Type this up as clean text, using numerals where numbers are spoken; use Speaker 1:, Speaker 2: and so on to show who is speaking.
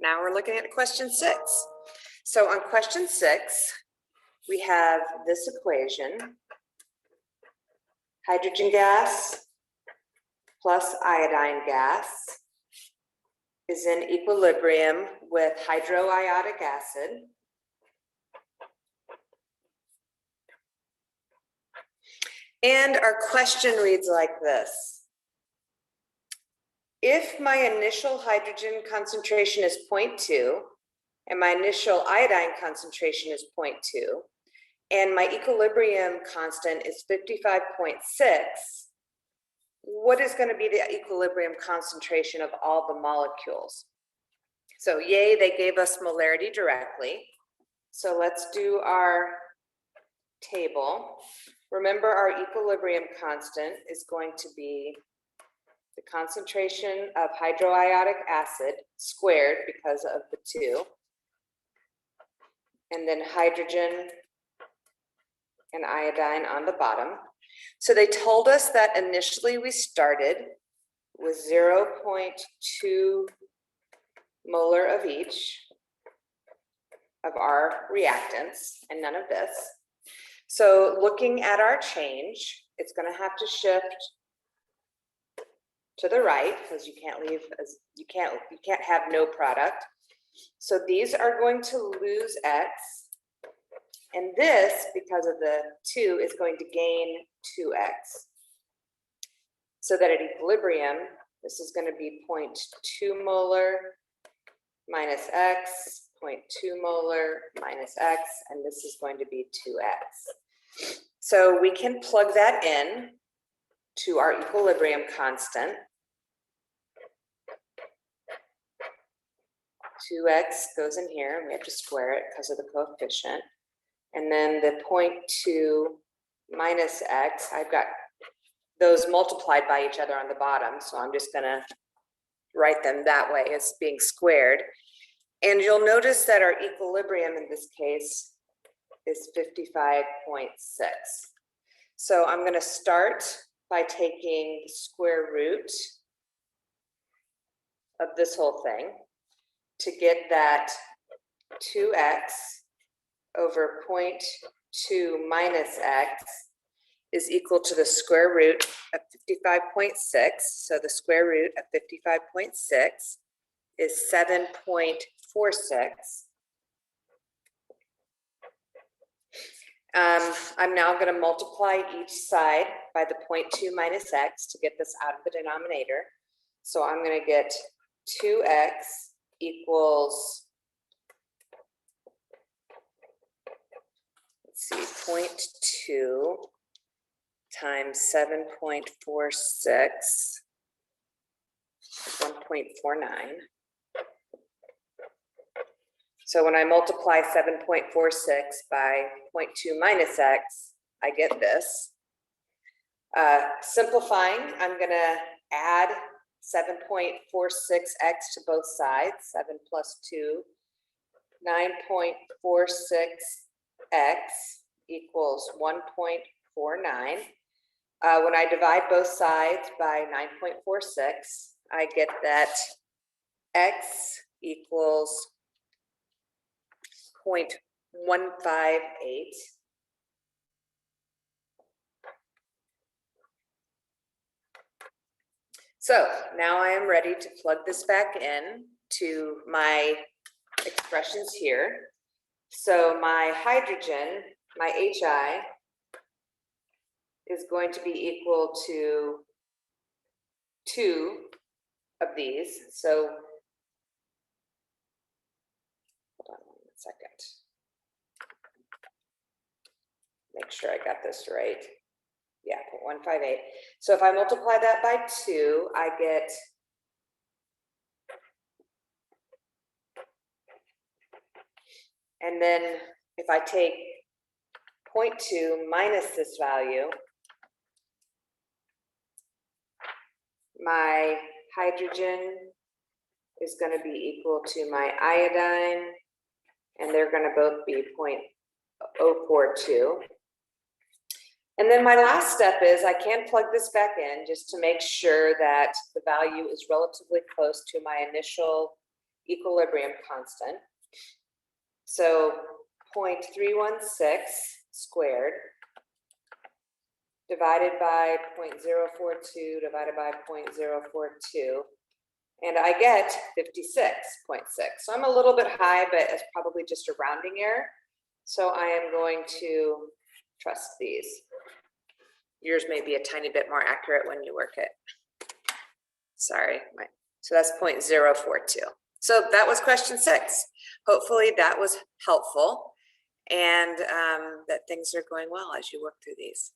Speaker 1: Now we're looking at question 6. So on question 6, we have this equation. Hydrogen gas plus iodine gas is in equilibrium with hydroiodic acid. And our question reads like this. If my initial hydrogen concentration is 0.2 and my initial iodine concentration is 0.2 and my equilibrium constant is 55.6, what is going to be the equilibrium concentration of all the molecules? So yay, they gave us molarity directly. So let's do our table. Remember, our equilibrium constant is going to be the concentration of hydroiodic acid squared because of the 2, and then hydrogen and iodine on the bottom. So they told us that initially we started with 0.2 molar of each of our reactants and none of this. So looking at our change, it's going to have to shift to the right because you can't have no product. So these are going to lose X, and this, because of the 2, is going to gain 2X. So that at equilibrium, this is going to be 0.2 molar minus X, 0.2 molar minus X, and this is going to be 2X. So we can plug that in to our equilibrium constant. 2X goes in here, and we have to square it because of the coefficient. And then the 0.2 minus X, I've got those multiplied by each other on the bottom, so I'm just going to write them that way as being squared. And you'll notice that our equilibrium in this case is 55.6. So I'm going to start by taking the square root of this whole thing to get that 2X over 0.2 minus X is equal to the square root of 55.6. So the square root of 55.6 is 7.46. I'm now going to multiply each side by the 0.2 minus X to get this out of the denominator. So I'm going to get 2X equals, let's see, 0.2 times 7.46, 1.49. So when I multiply 7.46 by 0.2 minus X, I get this. Simplifying, I'm going to add 7.46X to both sides, 7 plus 2, 9.46X equals 1.49. When I divide both sides by 9.46, I get that X equals 0.158. So now I am ready to plug this back in to my expressions here. So my hydrogen, my HI, is going to be equal to 2 of these. So hold on 1 second. Make sure I got this right. Yeah, 0.158. So if I multiply that by 2, I get and then if I take 0.2 minus this value, my hydrogen is going to be equal to my iodine, and they're going to both be 0.042. And then my last step is I can plug this back in just to make sure that the value is relatively close to my initial equilibrium constant. So 0.316 squared divided by 0.042 divided by 0.042. And I get 56.6. So I'm a little bit high, but it's probably just a rounding error. So I am going to trust these. Yours may be a tiny bit more accurate when you work it. Sorry. So that's 0.042. So that was question 6. Hopefully that was helpful and that things are going well as you work through these.